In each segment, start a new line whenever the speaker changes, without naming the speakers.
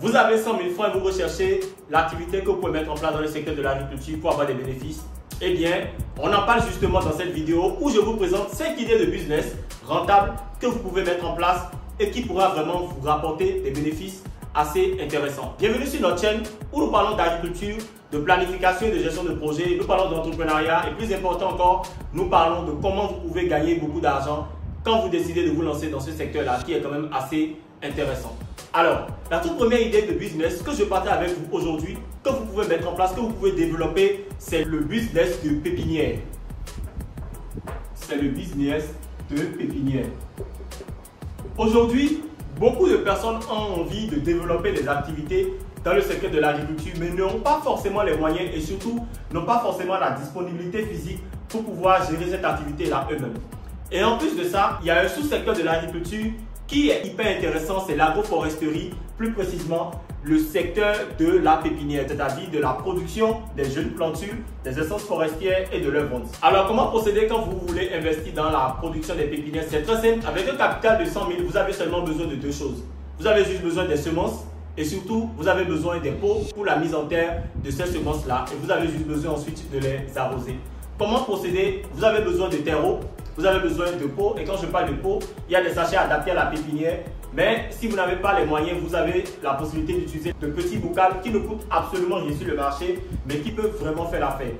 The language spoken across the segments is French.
Vous avez 100 000 francs et vous recherchez l'activité que vous pouvez mettre en place dans le secteur de l'agriculture pour avoir des bénéfices. Eh bien, on en parle justement dans cette vidéo où je vous présente 5 idées de business rentables que vous pouvez mettre en place et qui pourra vraiment vous rapporter des bénéfices assez intéressants. Bienvenue sur notre chaîne où nous parlons d'agriculture, de planification et de gestion de projet. Nous parlons d'entrepreneuriat et plus important encore, nous parlons de comment vous pouvez gagner beaucoup d'argent quand vous décidez de vous lancer dans ce secteur-là qui est quand même assez intéressant. Alors, la toute première idée de business que je partage avec vous aujourd'hui, que vous pouvez mettre en place, que vous pouvez développer, c'est le business de pépinière. C'est le business de pépinière. Aujourd'hui, beaucoup de personnes ont envie de développer des activités dans le secteur de l'agriculture, mais n'ont pas forcément les moyens et surtout n'ont pas forcément la disponibilité physique pour pouvoir gérer cette activité-là eux-mêmes. Et en plus de ça, il y a un sous-secteur de l'agriculture qui est hyper intéressant, c'est l'agroforesterie, plus précisément le secteur de la pépinière, c'est-à-dire de la production des jeunes plantules, des essences forestières et de leur vente. Alors, comment procéder quand vous voulez investir dans la production des pépinières? C'est très simple. Avec un capital de 100 000, vous avez seulement besoin de deux choses. Vous avez juste besoin des semences et surtout, vous avez besoin des pots pour la mise en terre de ces semences-là et vous avez juste besoin ensuite de les arroser. Comment procéder? Vous avez besoin de terreau, vous avez besoin de pots et quand je parle de pots, il y a des sachets adaptés à la pépinière. Mais si vous n'avez pas les moyens, vous avez la possibilité d'utiliser de petits bocals qui ne coûtent absolument rien sur le marché, mais qui peuvent vraiment faire l'affaire.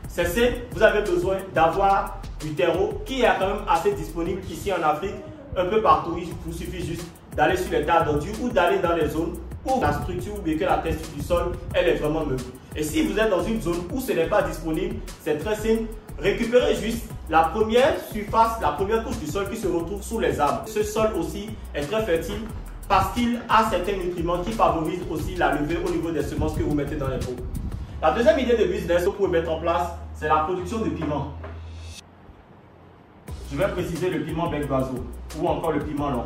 C'est simple, vous avez besoin d'avoir du terreau qui est quand même assez disponible ici en Afrique, un peu partout. Il vous suffit juste d'aller sur les tas d'ordures ou d'aller dans les zones où la structure ou bien que la texture du sol, elle est vraiment meublée. Et si vous êtes dans une zone où ce n'est pas disponible, c'est très simple. Récupérez juste la première surface, la première couche du sol qui se retrouve sous les arbres. Ce sol aussi est très fertile parce qu'il a certains nutriments qui favorisent aussi la levée au niveau des semences que vous mettez dans les pots. La deuxième idée de business que vous pouvez mettre en place, c'est la production de piment. Je vais préciser le piment bec d'oiseau ou encore le piment long.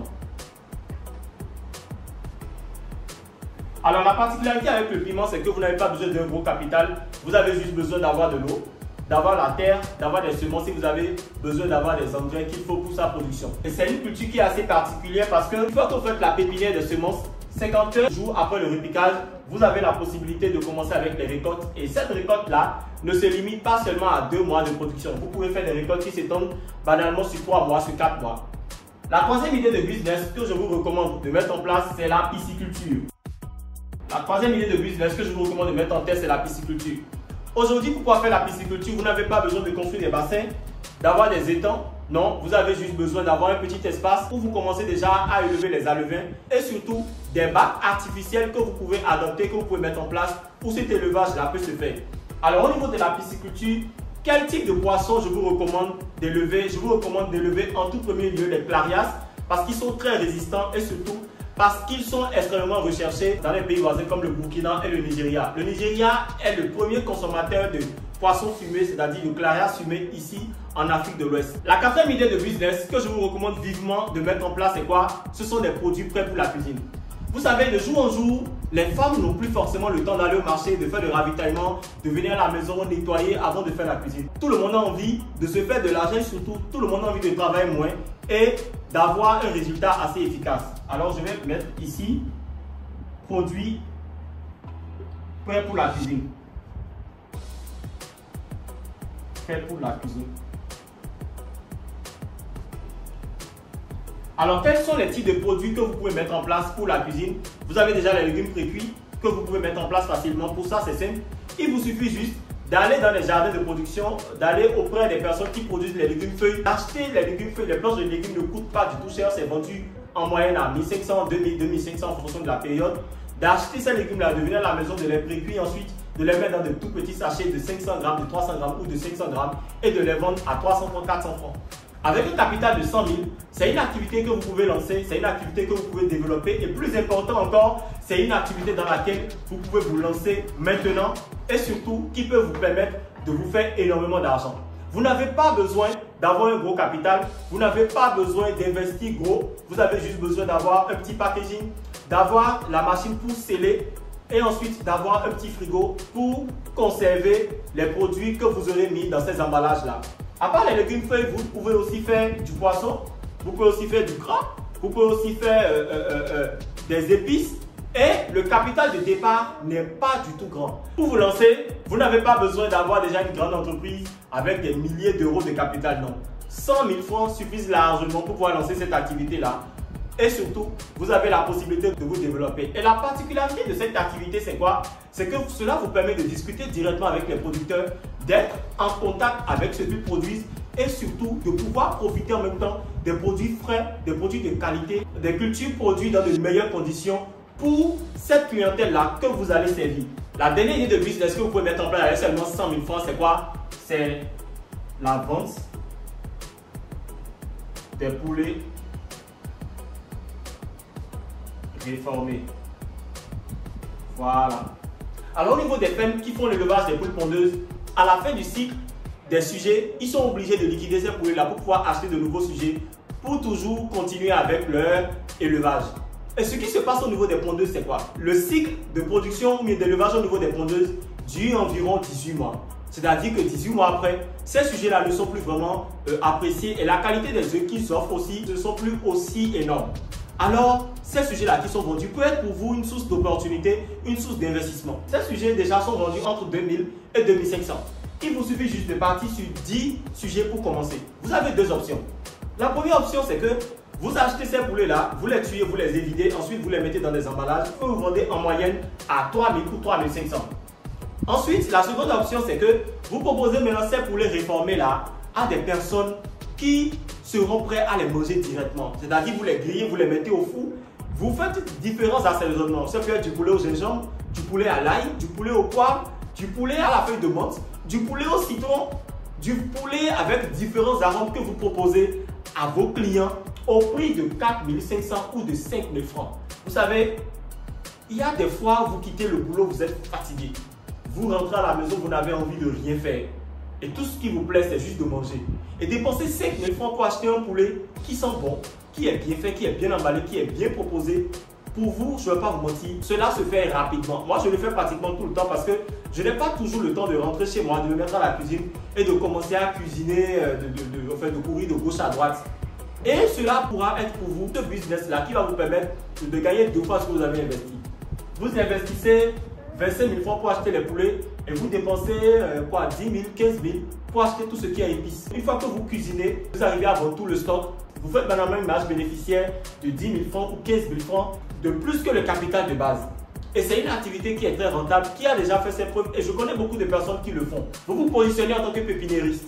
Alors la particularité avec le piment, c'est que vous n'avez pas besoin d'un gros capital. Vous avez juste besoin d'avoir de l'eau, d'avoir la terre, d'avoir des semences et vous avez besoin d'avoir des engrais qu'il faut pour sa production. Et c'est une culture qui est assez particulière parce que une fois que vous faites la pépinière de semences, 50 jours après le repiquage, vous avez la possibilité de commencer avec les récoltes. Et cette récolte-là ne se limite pas seulement à 2 mois de production. Vous pouvez faire des récoltes qui s'étendent banalement sur 3 mois, sur 4 mois. La troisième idée de business que je vous recommande de mettre en place, c'est la pisciculture. La troisième idée de business que je vous recommande de mettre en tête, c'est la pisciculture. Aujourd'hui, pour pouvoir faire la pisciculture, vous n'avez pas besoin de construire des bassins, d'avoir des étangs. Non, vous avez juste besoin d'avoir un petit espace où vous commencez déjà à élever les alevins et surtout des bacs artificiels que vous pouvez adopter, que vous pouvez mettre en place où cet élevage-là peut se faire. Alors, au niveau de la pisciculture, quel type de poisson je vous recommande d'élever? Je vous recommande d'élever en tout premier lieu les clarias parce qu'ils sont très résistants et surtout parce qu'ils sont extrêmement recherchés dans les pays voisins comme le Burkina et le Nigeria. Le Nigeria est le premier consommateur de poissons fumés, c'est-à-dire de clarias fumées ici en Afrique de l'Ouest. La quatrième idée de business que je vous recommande vivement de mettre en place, c'est quoi? Ce sont des produits prêts pour la cuisine. Vous savez, de jour en jour, les femmes n'ont plus forcément le temps d'aller au marché, de faire le ravitaillement, de venir à la maison nettoyer avant de faire la cuisine. Tout le monde a envie de se faire de l'argent, surtout tout le monde a envie de travailler moins et d'avoir un résultat assez efficace. Alors je vais mettre ici produits prêts pour la cuisine. Prêts pour la cuisine. Alors, quels sont les types de produits que vous pouvez mettre en place pour la cuisine? Vous avez déjà les légumes précuits que vous pouvez mettre en place facilement. Pour ça, c'est simple. Il vous suffit juste d'aller dans les jardins de production, d'aller auprès des personnes qui produisent les légumes feuilles, d'acheter les légumes feuilles. Les planches de légumes ne coûtent pas du tout cher. C'est vendu en moyenne à 1500, 2000, 2500 en fonction de la période. D'acheter ces légumes-là, de venir à la maison, de les précuire ensuite, de les mettre dans de tout petits sachets de 500 grammes, de 300 grammes ou de 500 grammes et de les vendre à 300 francs, 400 francs. Avec un capital de 100 000, c'est une activité que vous pouvez lancer, c'est une activité que vous pouvez développer et plus important encore, c'est une activité dans laquelle vous pouvez vous lancer maintenant et surtout qui peut vous permettre de vous faire énormément d'argent. Vous n'avez pas besoin d'avoir un gros capital, vous n'avez pas besoin d'investir gros, vous avez juste besoin d'avoir un petit packaging, d'avoir la machine pour sceller et ensuite d'avoir un petit frigo pour conserver les produits que vous aurez mis dans ces emballages-là. À part les légumes feuilles, vous pouvez aussi faire du poisson, vous pouvez aussi faire du gras, vous pouvez aussi faire des épices Et le capital de départ n'est pas du tout grand. Pour vous lancer, vous n'avez pas besoin d'avoir déjà une grande entreprise avec des milliers d'euros de capital, non. 100 000 francs suffisent largement pour pouvoir lancer cette activité-là. Et surtout, vous avez la possibilité de vous développer. Et la particularité de cette activité, c'est quoi? C'est que cela vous permet de discuter directement avec les producteurs, d'être en contact avec ceux qui produisent et surtout de pouvoir profiter en même temps des produits frais, des produits de qualité, des cultures produites dans de meilleures conditions pour cette clientèle-là que vous allez servir. La dernière idée de business que vous pouvez mettre en place avec seulement 100 000 francs, c'est quoi? C'est la vente des poulets réformés. Voilà. Alors au niveau des fermes qui font l'élevage des poules pondeuses, à la fin du cycle des sujets, ils sont obligés de liquider ces poulets-là pour pouvoir acheter de nouveaux sujets pour toujours continuer avec leur élevage. Et ce qui se passe au niveau des pondeuses, c'est quoi? Le cycle de production ou d'élevage au niveau des pondeuses dure environ 18 mois. C'est-à-dire que 18 mois après, ces sujets-là ne sont plus vraiment appréciés et la qualité des œufs qu'ils offrent aussi ne sont plus aussi énormes. Alors, ces sujets-là qui sont vendus peuvent être pour vous une source d'opportunité, une source d'investissement. Ces sujets déjà sont vendus entre 2000 et 2500. Il vous suffit juste de partir sur 10 sujets pour commencer. Vous avez deux options. La première option, c'est que vous achetez ces poulets-là, vous les tuez, vous les évidez, ensuite vous les mettez dans des emballages que vous vendez en moyenne à 3000 ou 3500. Ensuite, la seconde option, c'est que vous proposez maintenant ces poulets réformés-là à des personnes qui seront prêts à les manger directement. C'est-à-dire vous les grillez, vous les mettez au four, vous faites différents assaisonnements. Ça peut être du poulet au gingembre, du poulet à l'ail, du poulet au poivre, du poulet à la feuille de menthe, du poulet au citron, du poulet avec différents arômes que vous proposez à vos clients au prix de 4 500 ou de 5 000 francs. Vous savez, il y a des fois où vous quittez le boulot, vous êtes fatigué. Vous rentrez à la maison, vous n'avez envie de rien faire. Et tout ce qui vous plaît, c'est juste de manger. Et dépenser 5 000 francs pour acheter un poulet qui sent bon, qui est bien fait, qui est bien emballé, qui est bien proposé. Pour vous, je ne vais pas vous mentir, cela se fait rapidement. Moi, je le fais pratiquement tout le temps parce que je n'ai pas toujours le temps de rentrer chez moi, de me mettre à la cuisine et de commencer à cuisiner, de courir de gauche à droite. Et cela pourra être pour vous ce business-là qui va vous permettre de gagner 2 fois ce que vous avez investi. Vous investissez 25 000 francs pour acheter les poulets et vous dépensez 10 000, 15 000 pour acheter tout ce qui est épices. Une fois que vous cuisinez, vous arrivez à vendre tout le stock. Vous faites maintenant une marge bénéficiaire de 10 000 francs ou 15 000 francs de plus que le capital de base. Et c'est une activité qui est très rentable, qui a déjà fait ses preuves et je connais beaucoup de personnes qui le font. Vous vous positionnez en tant que pépiniériste.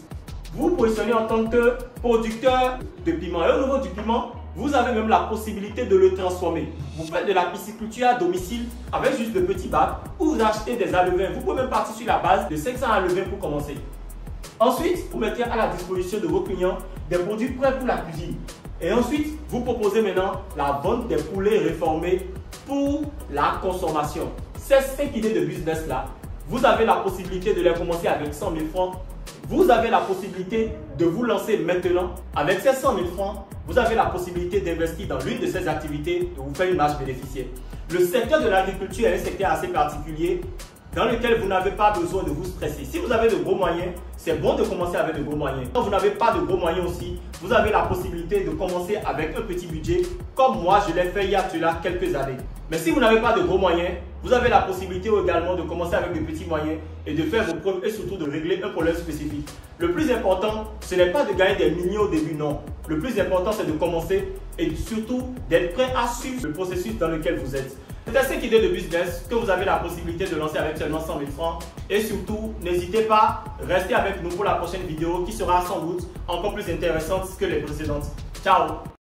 Vous vous positionnez en tant que producteur de piment. Et au niveau du piment, vous avez même la possibilité de le transformer. Vous faites de la pisciculture à domicile avec juste de petits bacs ou vous achetez des alevins. Vous pouvez même partir sur la base de 500 alevins pour commencer. Ensuite, vous mettez à la disposition de vos clients des produits prêts pour la cuisine. Et ensuite, vous proposez maintenant la vente des poulets réformés pour la consommation. Ces 5 idées de business là, vous avez la possibilité de les commencer avec 100 000 francs. Vous avez la possibilité de vous lancer maintenant. Avec ces 100 000 francs, vous avez la possibilité d'investir dans l'une de ces activités, de vous faire une marge bénéficiaire. Le secteur de l'agriculture est un secteur assez particulier dans lequel vous n'avez pas besoin de vous stresser. Si vous avez de gros moyens, c'est bon de commencer avec de gros moyens. Quand vous n'avez pas de gros moyens aussi, vous avez la possibilité de commencer avec un petit budget, comme moi je l'ai fait il y a quelques années. Mais si vous n'avez pas de gros moyens, vous avez la possibilité également de commencer avec de petits moyens et de faire vos preuves et surtout de régler un problème spécifique. Le plus important, ce n'est pas de gagner des millions au début, non. Le plus important, c'est de commencer et surtout d'être prêt à suivre le processus dans lequel vous êtes. C'est 5 idées de business que vous avez la possibilité de lancer avec seulement 100 000 francs. Et surtout, n'hésitez pas, restez avec nous pour la prochaine vidéo qui sera sans doute encore plus intéressante que les précédentes. Ciao!